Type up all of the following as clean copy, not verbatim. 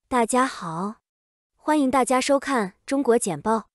大家好，欢迎大家收看中国简报。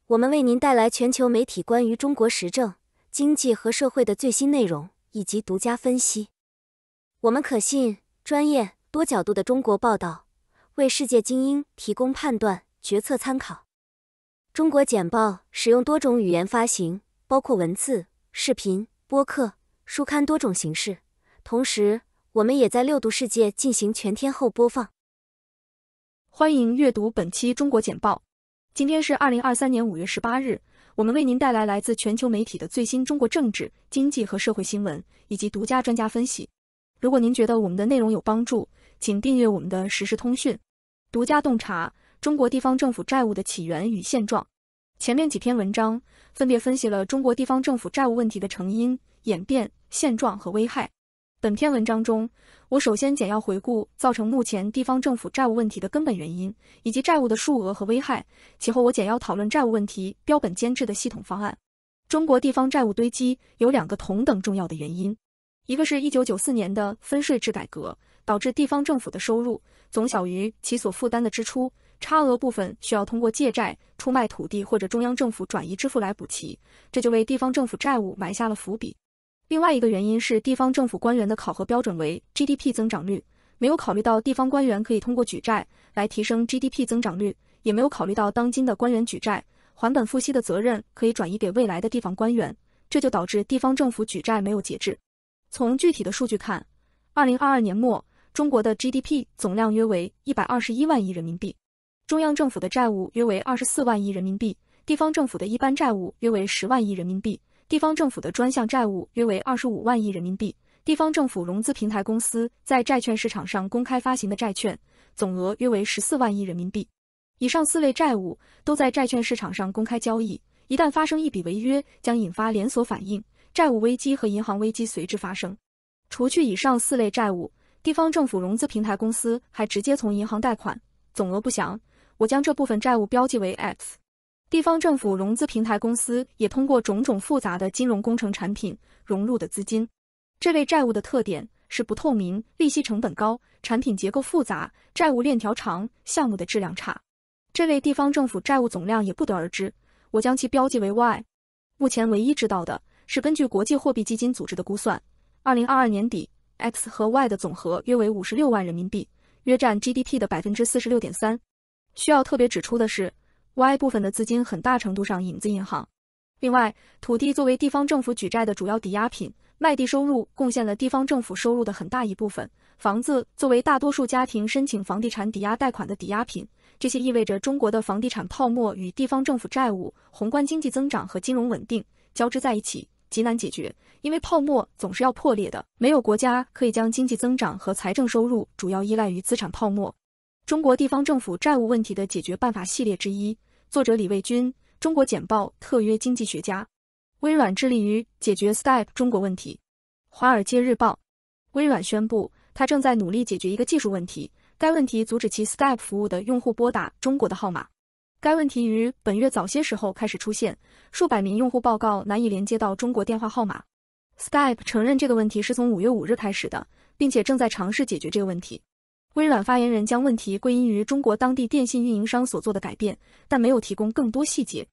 我们为您带来全球媒体关于中国时政、经济和社会的最新内容以及独家分析。我们可信、专业、多角度的中国报道，为世界精英提供判断、决策参考。中国简报使用多种语言发行，包括文字、视频、播客、书刊多种形式。同时，我们也在6度世界进行全天候播放。欢迎阅读本期中国简报。今天是2023年5月18日，我们为您带来来自全球媒体的最新中国政治、经济和社会新闻，以及独家专家分析。如果您觉得我们的内容有帮助，请订阅我们的时事通讯。独家洞察中国地方政府债务的起源与现状。前面几篇文章分别分析了中国地方政府债务问题的成因、演变、现状和危害。本篇文章中，我首先简要回顾造成目前地方政府债务问题的根本原因，以及债务的数额和危害。其后我简要讨论债务问题标本兼治的系统方案。中国地方债务堆积有2个同等重要的原因，一个是1994年的分税制改革，导致地方政府的收入总小于其所负担的支出，差额部分需要通过借债、出卖土地或者中央政府转移支付来补齐，这就为地方政府债务埋下了伏笔。另外一个原因是地方政府官员的考核标准为 GDP 增长率，没有考虑到地方官员可以通过举债来提升 GDP 增长率，也没有考虑到当今的官员举债还本付息的责任可以转移给未来的地方官员，这就导致地方政府举债没有节制。从具体的数据看，2022年末，中国的 GDP 总量约为121万亿人民币，中央政府的债务约为24万亿人民币，地方政府的一般债务约为10万亿人民币，地方政府的专项债务约为25万亿人民币，地方政府融资平台公司在债券市场上公开发行的债券总额约为14万亿人民币。以上4类债务都在债券市场上公开交易，一旦发生一笔违约，将引发连锁反应，债务危机和银行危机随之发生。除去以上4类债务，地方政府融资平台公司还直接从银行贷款，总额不详，我将这部分债务标记为 X。地方政府融资平台公司也通过种种复杂的金融工程产品融入的资金。这类债务的特点是不透明、利息成本高、产品结构复杂、债务链条长、项目的质量差。这类地方政府债务总量也不得而知，我将其标记为 Y。 目前唯一知道的是根据国际货币基金组织的估算，2022年底 X 和 Y 的总和约为56万人民币，约占 GDP 的 46.3%。 需要特别指出的是Y 部分的资金很大程度上引自银行。另外，土地作为地方政府举债的主要抵押品，卖地收入贡献了地方政府收入的很大一部分。房子作为大多数家庭申请房地产抵押贷款的抵押品，这些意味着中国的房地产泡沫与地方政府债务、宏观经济增长和金融稳定交织在一起，极难解决，因为泡沫总是要破裂的，没有国家可以将经济增长和财政收入主要依赖于资产泡沫。中国地方政府债务问题的解决办法系列之一，作者李卫军，中国简报特约经济学家。微软致力于解决 Skype 中国问题。华尔街日报，微软宣布它正在努力解决一个技术问题，该问题阻止其 Skype 服务的用户拨打中国的号码。该问题于本月早些时候开始出现，数百名用户报告难以连接到中国电话号码。Skype 承认这个问题是从5月5日开始的，并且正在尝试解决这个问题。微软发言人将问题归因于中国当地电信运营商所做的改变，但没有提供更多细节。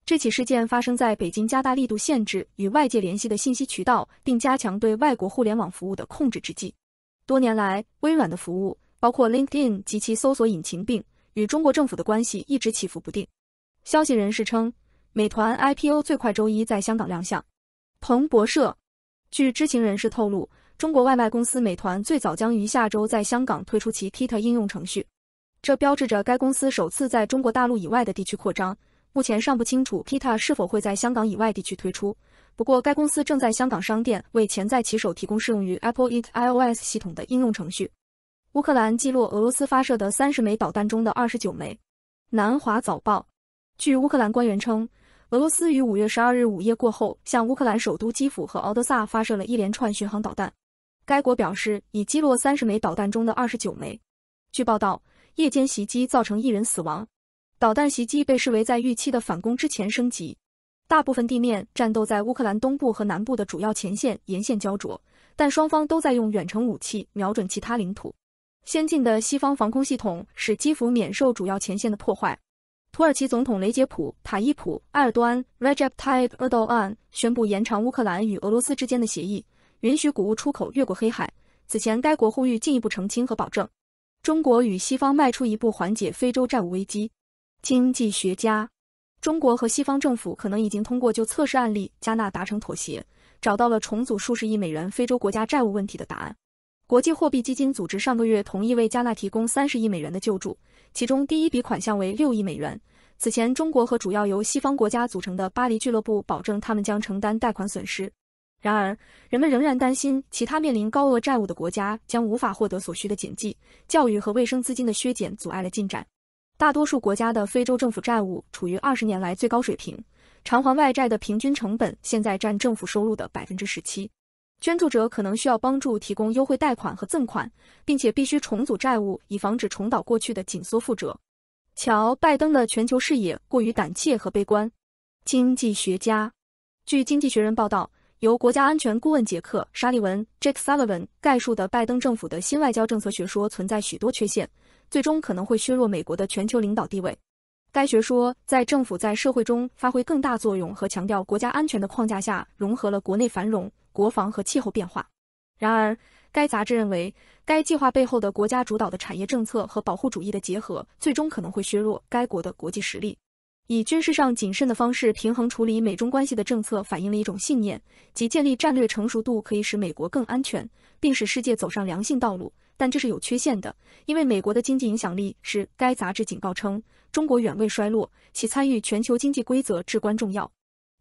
这起事件发生在北京加大力度限制与外界联系的信息渠道，并加强对外国互联网服务的控制之际。多年来，微软的服务，包括 LinkedIn 及其搜索引擎并与中国政府的关系一直起伏不定。消息人士称，美团 IPO 最快周一在香港亮相。彭博社，据知情人士透露，中国外卖公司美团最早将于下周在香港推出其 Kita 应用程序，这标志着该公司首次在中国大陆以外的地区扩张。目前尚不清楚 Kita 是否会在香港以外地区推出，不过该公司正在香港商店为潜在骑手提供适用于 Apple It iOS 系统的应用程序。乌克兰击落俄罗斯发射的30枚导弹中的29枚。南华早报，据乌克兰官员称，俄罗斯于5月12日午夜过后向乌克兰首都基辅和敖德萨发射了一连串巡航导弹。该国表示已击落30枚导弹中的29枚。据报道，夜间袭击造成1人死亡。导弹袭击被视为在预期的反攻之前升级。大部分地面战斗在乌克兰东部和南部的主要前线沿线焦灼，但双方都在用远程武器瞄准其他领土。先进的西方防空系统使基辅免受主要前线的破坏。土耳其总统雷杰普·塔伊普·埃尔多安 （Recep Tayyip Erdogan） 宣布延长乌克兰与俄罗斯之间的协议，允许谷物出口越过黑海。此前，该国呼吁进一步澄清和保证。中国与西方迈出一步缓解非洲债务危机。经济学家，中国和西方政府可能已经通过就测试案例加纳达成妥协，找到了重组数十亿美元非洲国家债务问题的答案。国际货币基金组织上个月同意为加纳提供30亿美元的救助，其中第一笔款项为6亿美元。此前，中国和主要由西方国家组成的巴黎俱乐部保证他们将承担贷款损失。然而，人们仍然担心其他面临高额债务的国家将无法获得所需的减记，教育和卫生资金的削减阻碍了进展。大多数国家的非洲政府债务处于20年来最高水平，偿还外债的平均成本现在占政府收入的17%。捐助者可能需要帮助提供优惠贷款和赠款，并且必须重组债务，以防止重蹈过去的紧缩覆辙。瞧，拜登的全球视野过于胆怯和悲观。经济学家，据《经济学人》报道，由国家安全顾问杰克·沙利文 （Jake Sullivan） 概述的拜登政府的新外交政策学说存在许多缺陷，最终可能会削弱美国的全球领导地位。该学说在政府在社会中发挥更大作用和强调国家安全的框架下，融合了国内繁荣、国防和气候变化。然而，该杂志认为，该计划背后的国家主导的产业政策和保护主义的结合，最终可能会削弱该国的国际实力。以军事上谨慎的方式平衡处理美中关系的政策，反映了一种信念，即建立战略成熟度可以使美国更安全，并使世界走上良性道路。但这是有缺陷的，因为美国的经济影响力是该杂志警告称，中国远未衰落，其参与全球经济规则至关重要。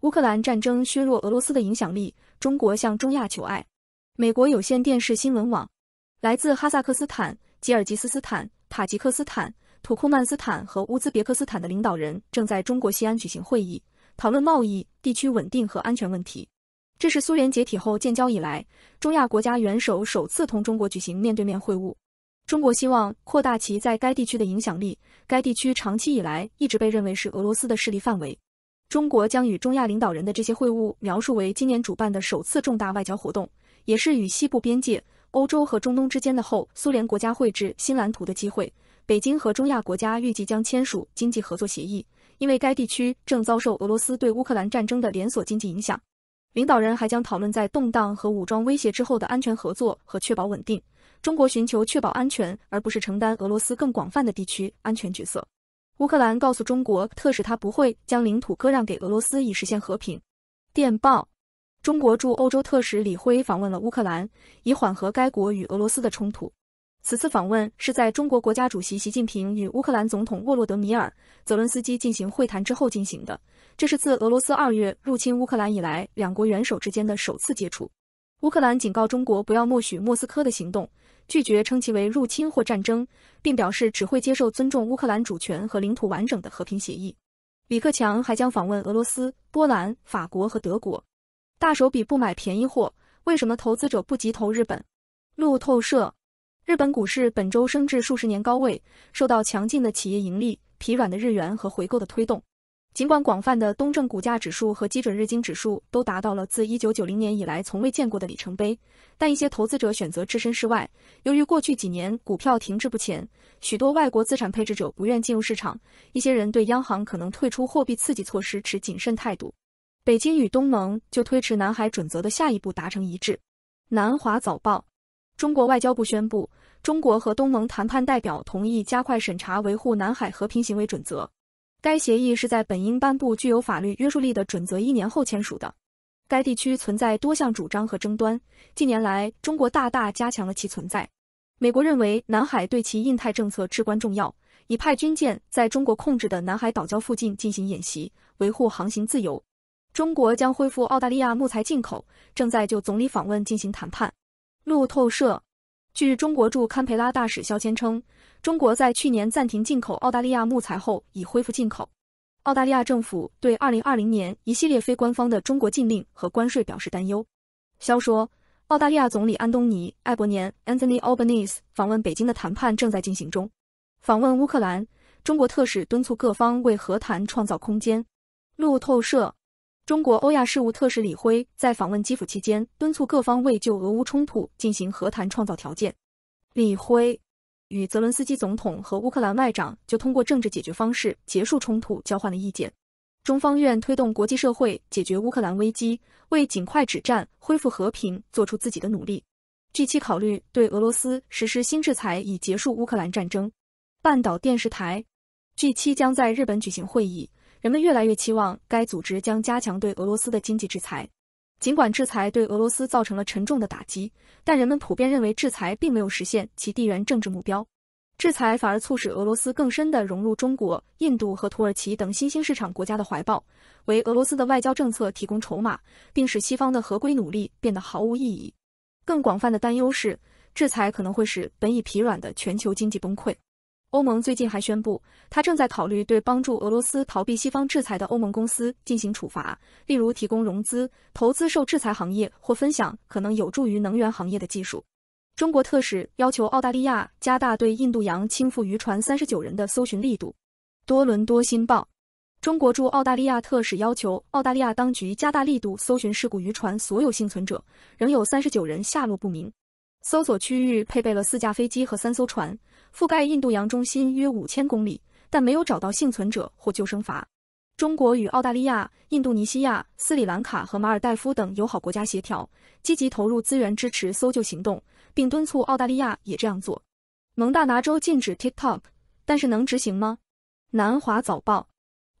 乌克兰战争削弱俄罗斯的影响力，中国向中亚求爱。美国有线电视新闻网，来自哈萨克斯坦、吉尔吉斯斯坦、塔吉克斯坦、土库曼斯坦和乌兹别克斯坦的领导人正在中国西安举行会议，讨论贸易、地区稳定和安全问题。这是苏联解体后建交以来，中亚国家元首首次同中国举行面对面会晤。中国希望扩大其在该地区的影响力，该地区长期以来一直被认为是俄罗斯的势力范围。中国将与中亚领导人的这些会晤描述为今年主办的首次重大外交活动，也是与西部边界、欧洲和中东之间的后苏联国家绘制新蓝图的机会。北京和中亚国家预计将签署经济合作协议，因为该地区正遭受俄罗斯对乌克兰战争的连锁经济影响。领导人还将讨论在动荡和武装威胁之后的安全合作和确保稳定。中国寻求确保安全，而不是承担俄罗斯更广泛的地区安全角色。乌克兰告诉中国，特使他不会将领土割让给俄罗斯以实现和平。电报：中国驻欧洲特使李辉访问了乌克兰，以缓和该国与俄罗斯的冲突。此次访问是在中国国家主席习近平与乌克兰总统沃洛德米尔·泽伦斯基进行会谈之后进行的，这是自俄罗斯2月入侵乌克兰以来两国元首之间的首次接触。乌克兰警告中国不要默许莫斯科的行动，拒绝称其为入侵或战争，并表示只会接受尊重乌克兰主权和领土完整的和平协议。李克强还将访问俄罗斯、波兰、法国和德国。大手笔不买便宜货，为什么投资者不急投日本？路透社：日本股市本周升至数十年高位，受到强劲的企业盈利、疲软的日元和回购的推动。尽管广泛的东证股价指数和基准日经指数都达到了自1990年以来从未见过的里程碑，但一些投资者选择置身事外。由于过去几年股票停滞不前，许多外国资产配置者不愿进入市场，一些人对央行可能退出货币刺激措施持谨慎态度。北京与东盟就推迟南海准则的下一步达成一致。南华早报：中国外交部宣布，中国和东盟谈判代表同意加快审查维护南海和平行为准则。该协议是在本应颁布具有法律约束力的准则1年后签署的。该地区存在多项主张和争端，近年来中国大大加强了其存在。美国认为南海对其印太政策至关重要，已派军舰在中国控制的南海岛礁附近进行演习，维护航行自由。中国将恢复澳大利亚木材进口，正在就总理访问进行谈判。路透社：据中国驻堪培拉大使肖谦称，中国在去年暂停进口澳大利亚木材后已恢复进口。澳大利亚政府对2020年一系列非官方的中国禁令和关税表示担忧。肖说，澳大利亚总理安东尼·艾伯年 （Anthony Albanese） 访问北京的谈判正在进行中。访问乌克兰，中国特使敦促各方为和谈创造空间。路透社：中国欧亚事务特使李辉在访问基辅期间敦促各方为就俄乌冲突进行和谈创造条件。李辉与泽伦斯基总统和乌克兰外长就通过政治解决方式结束冲突交换了意见。中方愿推动国际社会解决乌克兰危机，为尽快止战、恢复和平做出自己的努力。G7 考虑对俄罗斯实施新制裁，以结束乌克兰战争。半岛电视台 G7 将在日本举行会议，人们越来越期望该组织将加强对俄罗斯的经济制裁。尽管制裁对俄罗斯造成了沉重的打击，但人们普遍认为制裁并没有实现其地缘政治目标。制裁反而促使俄罗斯更深地融入中国、印度和土耳其等新兴市场国家的怀抱，为俄罗斯的外交政策提供筹码，并使西方的合规努力变得毫无意义。更广泛的担忧是，制裁可能会使本已疲软的全球经济崩溃。欧盟最近还宣布，它正在考虑对帮助俄罗斯逃避西方制裁的欧盟公司进行处罚，例如提供融资、投资受制裁行业或分享可能有助于能源行业的技术。中国特使要求澳大利亚加大对印度洋倾覆渔船39人的搜寻力度。多伦多新报，中国驻澳大利亚特使要求澳大利亚当局加大力度搜寻事故渔船所有幸存者，仍有39人下落不明。搜索区域配备了4架飞机和3艘船，覆盖印度洋中心约5000公里，但没有找到幸存者或救生筏。中国与澳大利亚、印度尼西亚、斯里兰卡和马尔代夫等友好国家协调，积极投入资源支持搜救行动，并敦促澳大利亚也这样做。蒙大拿州禁止 TikTok， 但是能执行吗？南华早报，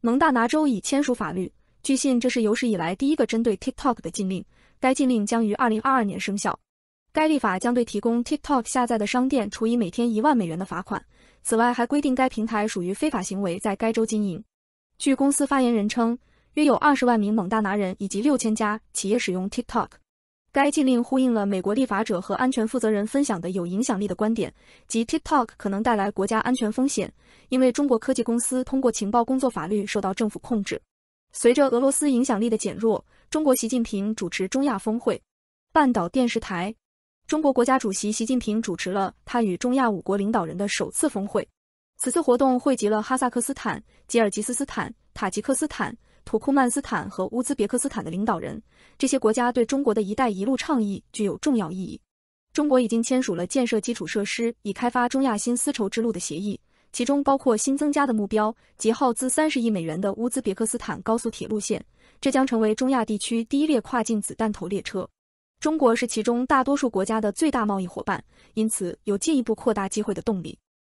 蒙大拿州已签署法律，据信这是有史以来第一个针对 TikTok 的禁令，该禁令将于2022年生效。该立法将对提供 TikTok 下载的商店处以每天1万美元的罚款，此外还规定该平台属于非法行为在该州经营。据公司发言人称，约有20万名蒙大拿人以及6000家企业使用 TikTok。该禁令呼应了美国立法者和安全负责人分享的有影响力的观点，即 TikTok 可能带来国家安全风险，因为中国科技公司通过情报工作法律受到政府控制。随着俄罗斯影响力的减弱，中国习近平主持中亚峰会。半岛电视台，中国国家主席习近平主持了他与中亚5国领导人的首次峰会。此次活动汇集了哈萨克斯坦、吉尔吉斯斯坦、塔吉克斯坦、土库曼斯坦和乌兹别克斯坦的领导人，这些国家对中国的一带一路倡议具有重要意义。中国已经签署了建设基础设施以开发中亚新丝绸之路的协议，其中包括新增加的目标及耗资30亿美元的乌兹别克斯坦高速铁路线，这将成为中亚地区第一列跨境子弹头列车。中国是其中大多数国家的最大贸易伙伴，因此有进一步扩大机会的动力。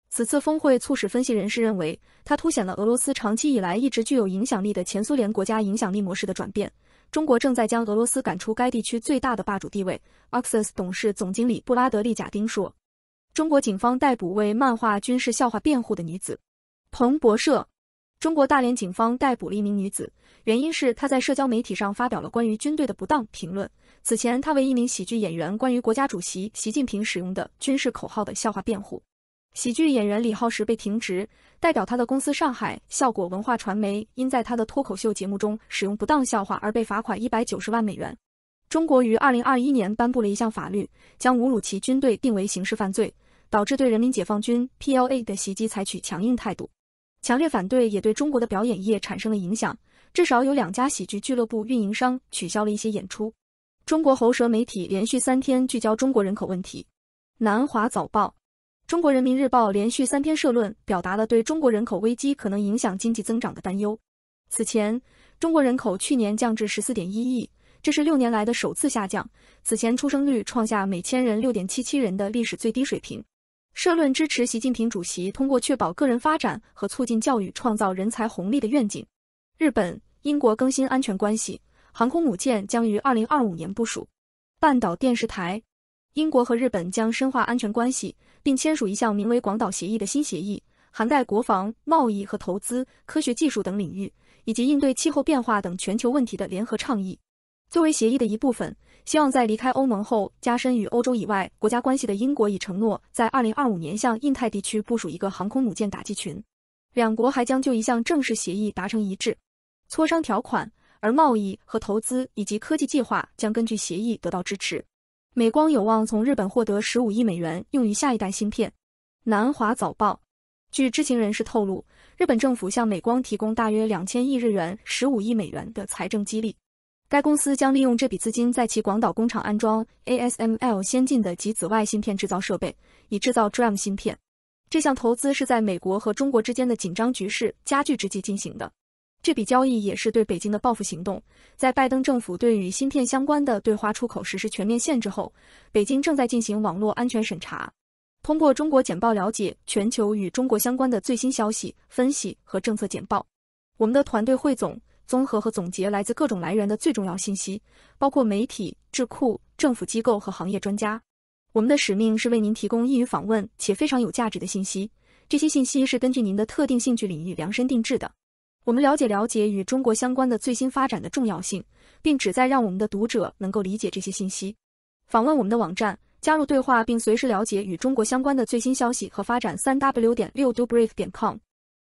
此次峰会促使分析人士认为，它凸显了俄罗斯长期以来一直具有影响力的前苏联国家影响力模式的转变。中国正在将俄罗斯赶出该地区最大的霸主地位。Axios 董事总经理布拉德利贾丁说。中国警方逮捕为漫画军事笑话辩护的女子。彭博社，中国大连警方逮捕了一名女子，原因是她在社交媒体上发表了关于军队的不当评论。此前，她为一名喜剧演员关于国家主席习近平使用的军事口号的笑话辩护。喜剧演员李浩时被停职，代表他的公司上海效果文化传媒因在他的脱口秀节目中使用不当笑话而被罚款190万美元。中国于2021年颁布了一项法律，将侮辱其军队定为刑事犯罪，导致对人民解放军 PLA 的袭击采取强硬态度。强烈反对也对中国的表演业产生了影响，至少有2家喜剧俱乐部运营商取消了一些演出。中国喉舌媒体连续3天聚焦中国人口问题。南华早报，中国人民日报连续3篇社论表达了对中国人口危机可能影响经济增长的担忧。此前，中国人口去年降至14.1亿，这是6年来的首次下降。此前出生率创下每千人6.77人的历史最低水平。社论支持习近平主席通过确保个人发展和促进教育创造人才红利的愿景。日本、英国更新安全关系，航空母舰将于2025年部署。半岛电视台，英国和日本将深化安全关系，并签署一项名为广岛协议的新协议，涵盖国防、贸易和投资、科学技术等领域，以及应对气候变化等全球问题的联合倡议。作为协议的一部分，希望在离开欧盟后加深与欧洲以外国家关系的英国已承诺在2025年向印太地区部署一个航空母舰打击群。两国还将就一项正式协议达成一致磋商条款，而贸易和投资以及科技计划将根据协议得到支持。美光有望从日本获得15亿美元用于下一代芯片。南华早报，据知情人士透露，日本政府向美光提供大约2000亿日元15亿美元的财政激励。该公司将利用这笔资金在其广岛工厂安装 ASML 先进的极紫外芯片制造设备，以制造 DRAM 芯片。这项投资是在美国和中国之间的紧张局势加剧之际进行的。这笔交易也是对北京的报复行动。在拜登政府对与芯片相关的对华出口实施全面限制后，北京正在进行网络安全审查。通过中国简报了解全球与中国相关的最新消息、分析和政策简报。我们的团队汇总、综合和总结来自各种来源的最重要信息，包括媒体、智库、政府机构和行业专家。我们的使命是为您提供易于访问且非常有价值的信息，这些信息是根据您的特定兴趣领域量身定制的。我们了解与中国相关的最新发展的重要性，并旨在让我们的读者能够理解这些信息。访问我们的网站，加入对话并随时了解与中国相关的最新消息和发展。3w.6dubrief.com